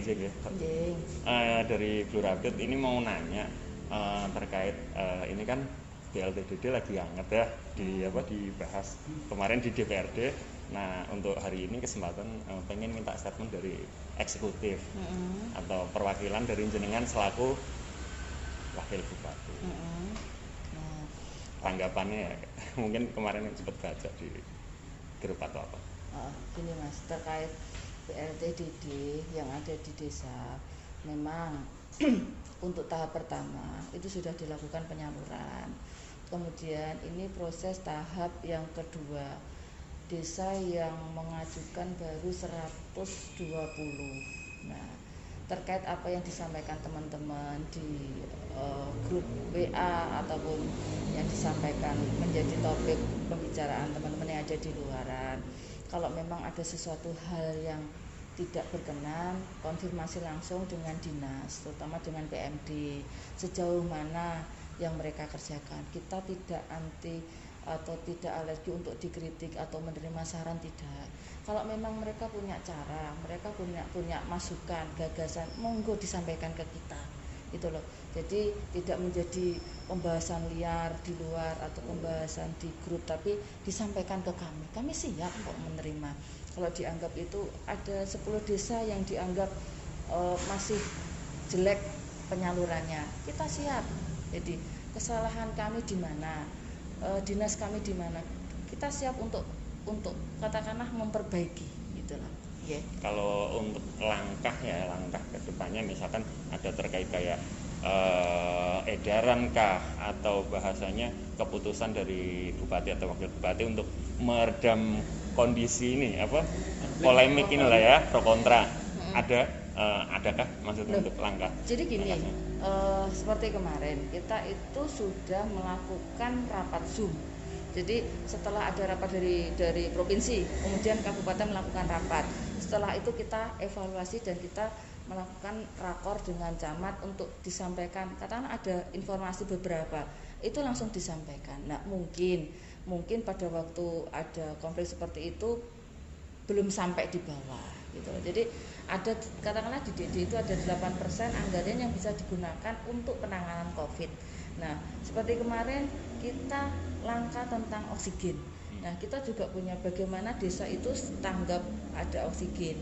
izin ya. Nggih. Dari Blue Rabbit ini mau nanya terkait ini kan BLTDD lagi hangat ya dibahas kemarin di DPRD. Nah, untuk hari ini kesempatan pengen minta statement dari eksekutif atau perwakilan dari jenengan selaku wakil bupati. Nah, Tanggapannya ya, mungkin kemarin sempat baca di grup atau apa. Gini Mas, terkait BLTDD yang ada di desa, memang untuk tahap pertama itu sudah dilakukan penyaluran. Kemudian ini proses tahap yang kedua, desa yang mengajukan baru 120. Nah, terkait apa yang disampaikan teman-teman di grup WA ataupun yang disampaikan menjadi topik pembicaraan teman-teman yang ada di luaran, kalau memang ada sesuatu hal yang tidak berkenan, konfirmasi langsung dengan dinas, terutama dengan PMD, sejauh mana yang mereka kerjakan. Kita tidak anti atau tidak alergi untuk dikritik atau menerima saran, tidak. Kalau memang mereka punya cara, mereka punya masukan, gagasan, monggo disampaikan ke kita, gitu loh. Jadi tidak menjadi pembahasan liar di luar atau pembahasan di grup, tapi disampaikan ke kami. Kami siap kok menerima. Kalau dianggap itu ada 10 desa yang dianggap masih jelek penyalurannya, kita siap. Jadi kesalahan kami di mana, dinas kami di mana, kita siap untuk katakanlah memperbaiki, gitulah. Yeah. Kalau untuk langkah kedepannya, misalkan ada terkait kayak edaran kah atau bahasanya keputusan dari bupati atau wakil bupati untuk meredam kondisi ini polemik inilah ya, pro kontra, adakah maksudnya untuk langkah? Jadi gini, seperti kemarin kita itu sudah melakukan rapat Zoom. Jadi setelah ada rapat dari provinsi, kemudian kabupaten melakukan rapat. Setelah itu kita evaluasi dan kita melakukan rakor dengan camat untuk disampaikan. Katakanlah ada informasi beberapa, itu langsung disampaikan. Nah, mungkin pada waktu ada konflik seperti itu belum sampai di bawah, gitu. Jadi ada, katakanlah di DD itu ada 8% anggaran yang bisa digunakan untuk penanganan COVID. Nah, seperti kemarin kita langkah tentang oksigen. Nah, kita juga punya bagaimana desa itu tanggap ada oksigen.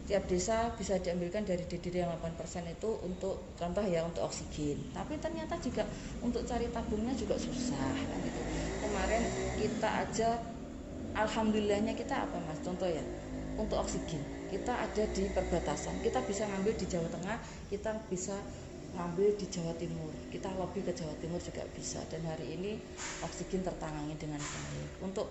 Tiap desa bisa diambilkan dari DD yang 8% itu untuk contoh ya, untuk oksigen. Tapi ternyata juga untuk cari tabungnya juga susah, gitu. Kemarin kita aja, alhamdulillahnya kita apa Mas? Contoh ya, untuk oksigen kita ada di perbatasan, kita bisa ngambil di Jawa Tengah, kita bisa ngambil di Jawa Timur, kita lobby ke Jawa Timur juga bisa. Dan hari ini oksigen tertangani dengan baik. Untuk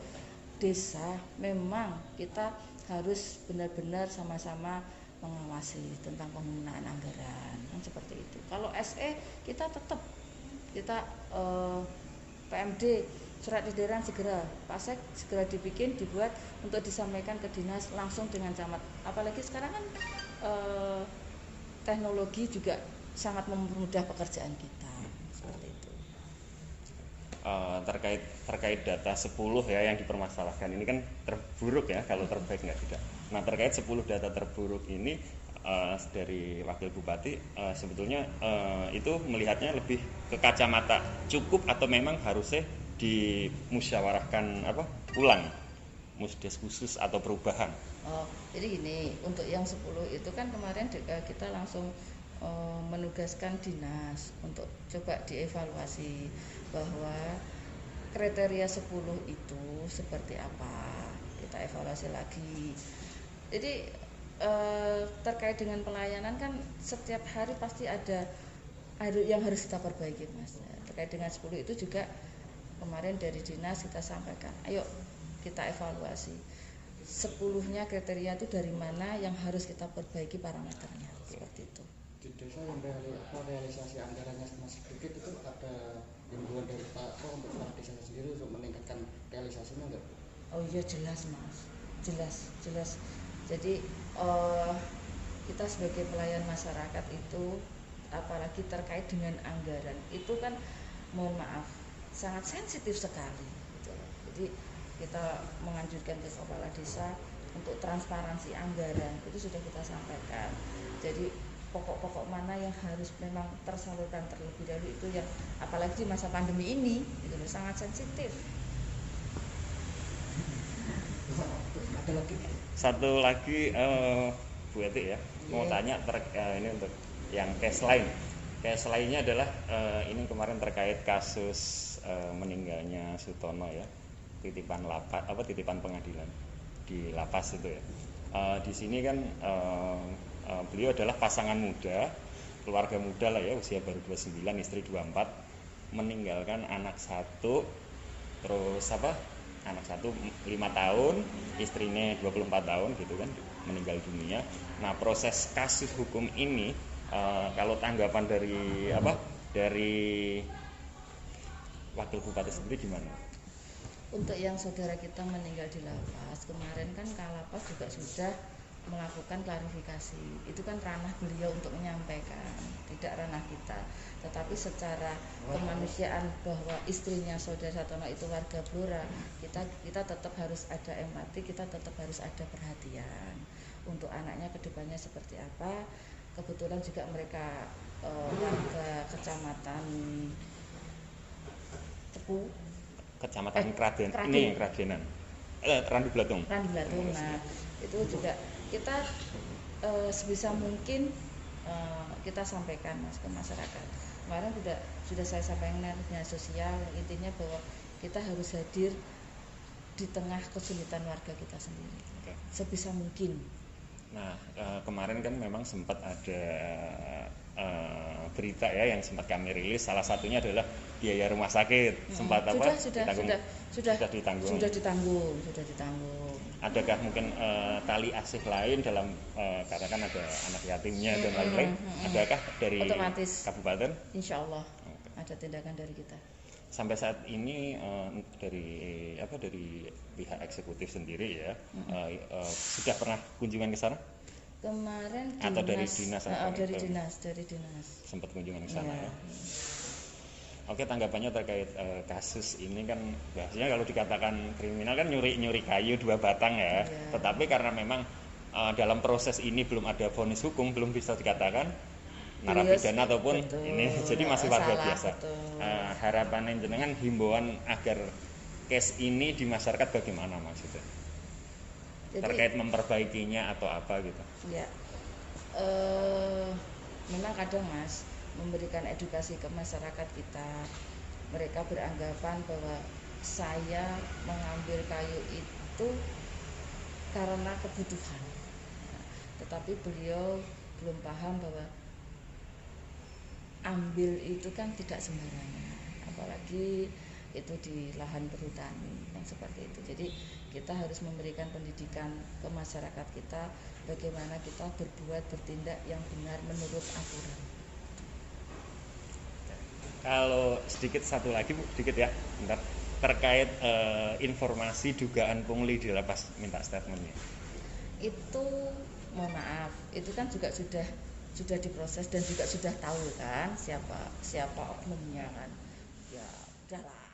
desa memang kita harus benar-benar sama-sama mengawasi tentang penggunaan anggaran, kan seperti itu. Kalau SE kita tetap PMD surat edaran segera, Pasek segera dibuat untuk disampaikan ke dinas langsung dengan camat. Apalagi sekarang kan teknologi juga sangat mempermudah pekerjaan kita, seperti itu. Terkait data 10 ya yang dipermasalahkan ini kan terburuk ya, kalau terbaik nggak tidak. Nah, terkait 10 data terburuk ini dari wakil bupati sebetulnya itu melihatnya lebih ke kacamata cukup atau memang harusnya dimusyawarahkan ulang, musdes khusus atau perubahan. Jadi gini, untuk yang 10 itu kan kemarin kita langsung menugaskan dinas untuk coba dievaluasi bahwa kriteria 10 itu seperti apa, kita evaluasi lagi. Jadi terkait dengan pelayanan kan setiap hari pasti ada yang harus kita perbaiki Mas. Terkait dengan 10 itu juga kemarin dari dinas kita sampaikan, ayo kita evaluasi 10-nya kriteria itu dari mana yang harus kita perbaiki parameternya, seperti itu. Di desa yang realisasi anggarannya masih sedikit, itu ada himbauan dari Pak Pro untuk para desa sendiri untuk meningkatkan realisasinya enggak? Oh iya, jelas Mas, jelas. Jadi kita sebagai pelayan masyarakat itu, apalagi terkait dengan anggaran itu kan, mohon maaf, sangat sensitif sekali, gitu. Jadi kita menganjurkan ke kepala desa untuk transparansi anggaran itu sudah kita sampaikan. Jadi pokok-pokok mana yang harus memang tersalurkan terlebih dahulu itu yang apalagi di masa pandemi ini itu sangat sensitif. Ada lagi. Satu lagi Bu Eti ya, mau tanya ini untuk yang case lain. Case lainnya adalah ini kemarin terkait kasus meninggalnya Sutono ya, titipan lapas titipan pengadilan di lapas itu ya. Di sini kan beliau adalah pasangan muda, keluarga muda lah ya, usia baru 29, istri 24, meninggalkan anak satu, terus anak satu 5 tahun, istrinya 24 tahun gitu kan, meninggal dunia. Nah, proses kasus hukum ini kalau tanggapan dari dari Wakil Bupati sendiri gimana? Untuk yang saudara kita meninggal di lapas, kemarin kan Kalapas juga sudah melakukan klarifikasi. Itu kan ranah beliau untuk menyampaikan, tidak ranah kita. Tetapi secara kemanusiaan bahwa istrinya saudara Satono itu warga Blora, kita tetap harus ada empati, kita tetap harus ada perhatian untuk anaknya kedepannya seperti apa. Kebetulan juga mereka warga kecamatan Tepu, Kecamatan Kraden. Kraden. Ini Kradenan. Randu Blatung. Nah, itu juga kita sebisa mungkin kita sampaikan Mas ke masyarakat. Kemarin sudah saya sampaikan dengan sosial, intinya bahwa kita harus hadir di tengah kesulitan warga kita sendiri. Oke. Sebisa mungkin. Nah, kemarin kan memang sempat ada berita ya yang sempat kami rilis, salah satunya adalah biaya rumah sakit sempat sudah ditanggung. Adakah mungkin tali asih lain dalam katakan ada anak yatimnya dan lain-lain? Adakah dari otomatis kabupaten? Insya Allah ada tindakan dari kita. Sampai saat ini dari pihak eksekutif sendiri ya sudah pernah kunjungan ke sana? Kemarin atau dari dinas dari dinas sempat kunjungan ke sana ya. Oke, tanggapannya terkait kasus ini kan biasanya kalau dikatakan kriminal kan nyuri kayu 2 batang ya. Tetapi karena memang dalam proses ini belum ada vonis hukum, belum bisa dikatakan narapidana ataupun ini, jadi masih warga biasa. Harapan jenengan, himbauan agar case ini di masyarakat bagaimana maksudnya? Jadi, terkait memperbaikinya atau apa gitu? Ya, memang kadang Mas memberikan edukasi ke masyarakat kita, mereka beranggapan bahwa saya mengambil kayu itu karena kebutuhan, tetapi beliau belum paham bahwa ambil itu kan tidak sembarangan, apalagi itu di lahan perhutani yang seperti itu. Jadi kita harus memberikan pendidikan ke masyarakat kita bagaimana kita bertindak yang benar menurut aturan. Kalau satu lagi Bu, sedikit ya, bentar, terkait informasi dugaan pungli di lapas, minta statementnya. Itu mohon maaf, itu kan juga sudah diproses dan juga sudah tahu kan siapa oknumnya kan. Ya udahlah.